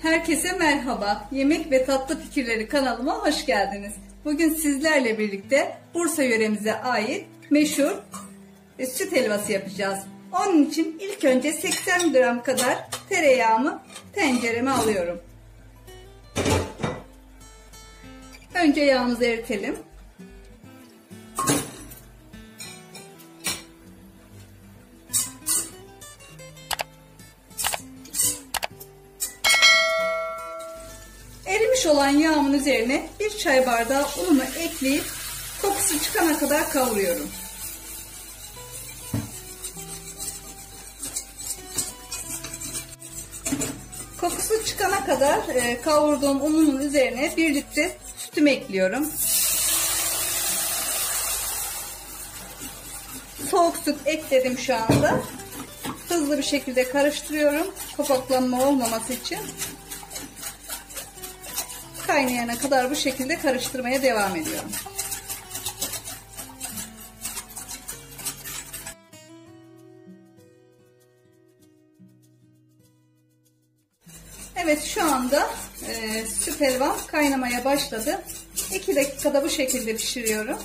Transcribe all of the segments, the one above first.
Herkese merhaba. Yemek ve tatlı fikirleri kanalıma hoş geldiniz. Bugün sizlerle birlikte Bursa yöremize ait meşhur süt helvası yapacağız. Onun için ilk önce 80 gram kadar tereyağımı tencereme alıyorum. Önce yağımızı eritelim. Erimiş olan yağımın üzerine bir çay bardağı unumu ekleyip kokusu çıkana kadar kavuruyorum. Kokusu çıkana kadar kavurduğum unumun üzerine 1 litre sütümü ekliyorum. Soğuk süt ekledim şu anda. Hızlı bir şekilde karıştırıyorum. Topaklanma olmaması için. Kaynayana kadar bu şekilde karıştırmaya devam ediyorum. Evet, şu anda süt helvam kaynamaya başladı. 2 dakikada bu şekilde pişiriyorum.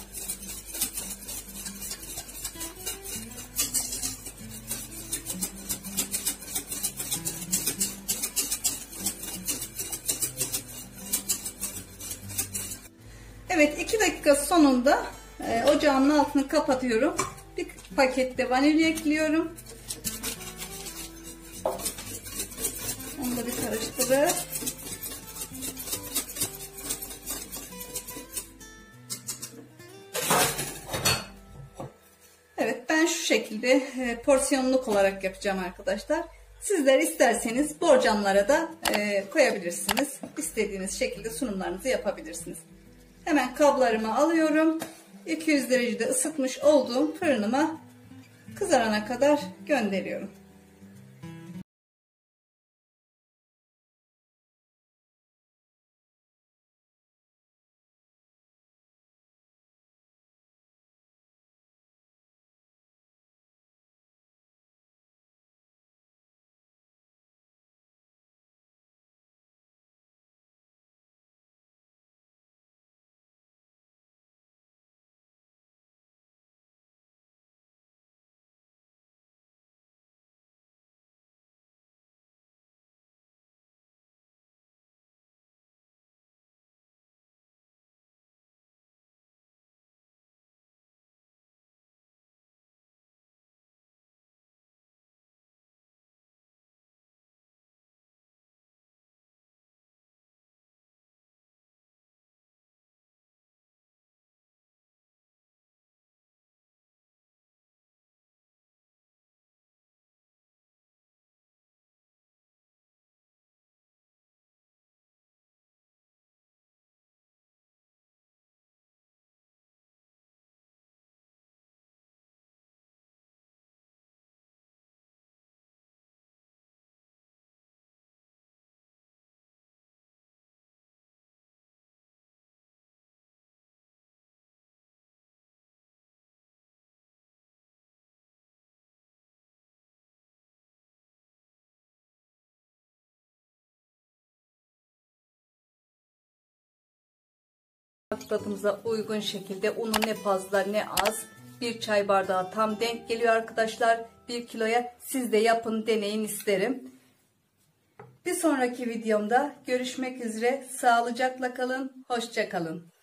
Evet, 2 dakika sonunda ocağımın altını kapatıyorum. Bir pakette vanilya ekliyorum. Onu da bir karıştırıp evet, ben şu şekilde porsiyonluk olarak yapacağım arkadaşlar. Sizler isterseniz borcamlara da koyabilirsiniz. İstediğiniz şekilde sunumlarınızı yapabilirsiniz. Hemen kablarımı alıyorum. 200 derecede ısıtmış olduğum fırınıma kızarana kadar gönderiyorum. Tadımıza uygun şekilde unu ne fazla ne az, bir çay bardağı tam denk geliyor arkadaşlar. 1 kiloya siz de yapın, deneyin isterim. Bir sonraki videomda görüşmek üzere. Sağlıcakla kalın, hoşça kalın.